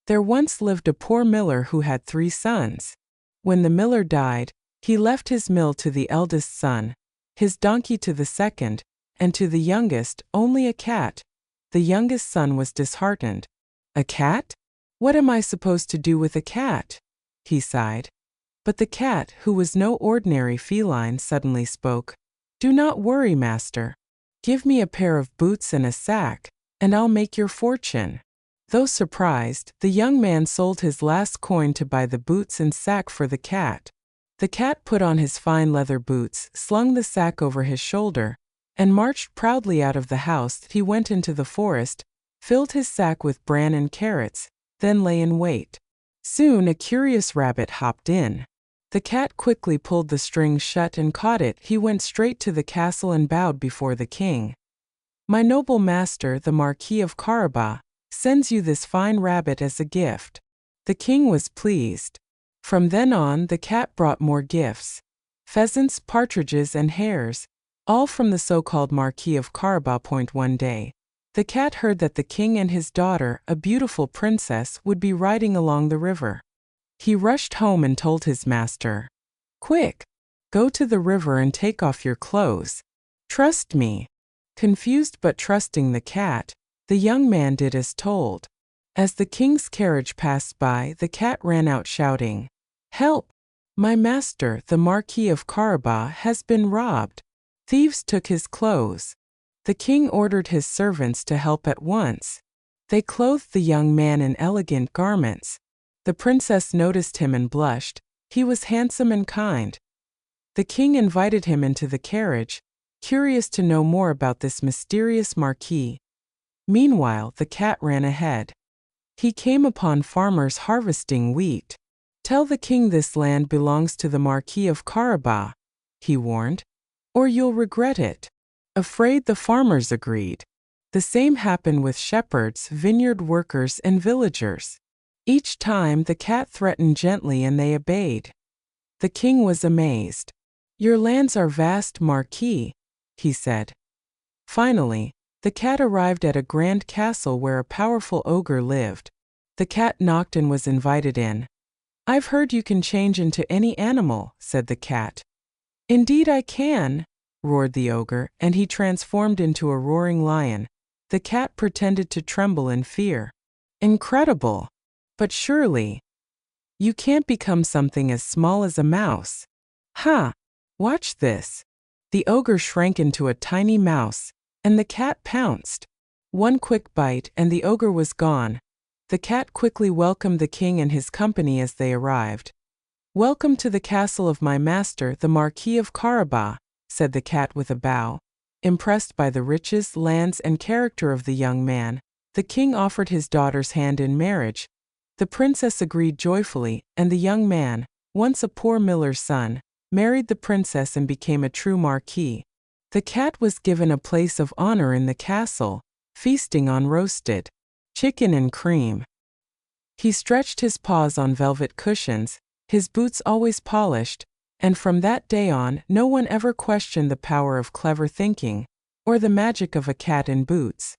There once lived a poor miller who had 3 sons. When the miller died, he left his mill to the eldest son, his donkey to the second, and to the youngest only a cat. The youngest son was disheartened. "A cat? What am I supposed to do with a cat?" he sighed. But the cat, who was no ordinary feline, suddenly spoke. "Do not worry, master. Give me a pair of boots and a sack, and I'll make your fortune." Though surprised, the young man sold his last coin to buy the boots and sack for the cat. The cat put on his fine leather boots, slung the sack over his shoulder, and marched proudly out of the house. He went into the forest, filled his sack with bran and carrots, then lay in wait. Soon a curious rabbit hopped in. The cat quickly pulled the string shut and caught it. He went straight to the castle and bowed before the king. "My noble master, the Marquis of Carabas, sends you this fine rabbit as a gift." The king was pleased. From then on, the cat brought more gifts: pheasants, partridges, and hares, all from the so-called Marquis of Carabas. One day, the cat heard that the king and his daughter, a beautiful princess, would be riding along the river. He rushed home and told his master, "Quick! Go to the river and take off your clothes. Trust me." Confused but trusting the cat, the young man did as told. As the king's carriage passed by, the cat ran out shouting, "Help! My master, the Marquis of Carabas, has been robbed. Thieves took his clothes." The king ordered his servants to help at once. They clothed the young man in elegant garments. The princess noticed him and blushed. He was handsome and kind. The king invited him into the carriage, curious to know more about this mysterious marquis. Meanwhile, the cat ran ahead. He came upon farmers harvesting wheat. "Tell the king this land belongs to the Marquis of Carabas," he warned, "or you'll regret it." Afraid, the farmers agreed. The same happened with shepherds, vineyard workers, and villagers. Each time, the cat threatened gently and they obeyed. The king was amazed. "Your lands are vast, Marquis," he said. Finally, the cat arrived at a grand castle where a powerful ogre lived. The cat knocked and was invited in. "I've heard you can change into any animal," said the cat. "Indeed I can," roared the ogre, and he transformed into a roaring lion. The cat pretended to tremble in fear. "Incredible! But surely you can't become something as small as a mouse." "Ha! Watch this." The ogre shrank into a tiny mouse, and the cat pounced. One quick bite, and the ogre was gone. The cat quickly welcomed the king and his company as they arrived. "Welcome to the castle of my master, the Marquis of Carabas," said the cat with a bow. Impressed by the riches, lands, and character of the young man, the king offered his daughter's hand in marriage. The princess agreed joyfully, and the young man, once a poor miller's son, married the princess and became a true marquis. The cat was given a place of honor in the castle, feasting on roasted chicken and cream. He stretched his paws on velvet cushions, his boots always polished, and from that day on, no one ever questioned the power of clever thinking or the magic of a cat in boots.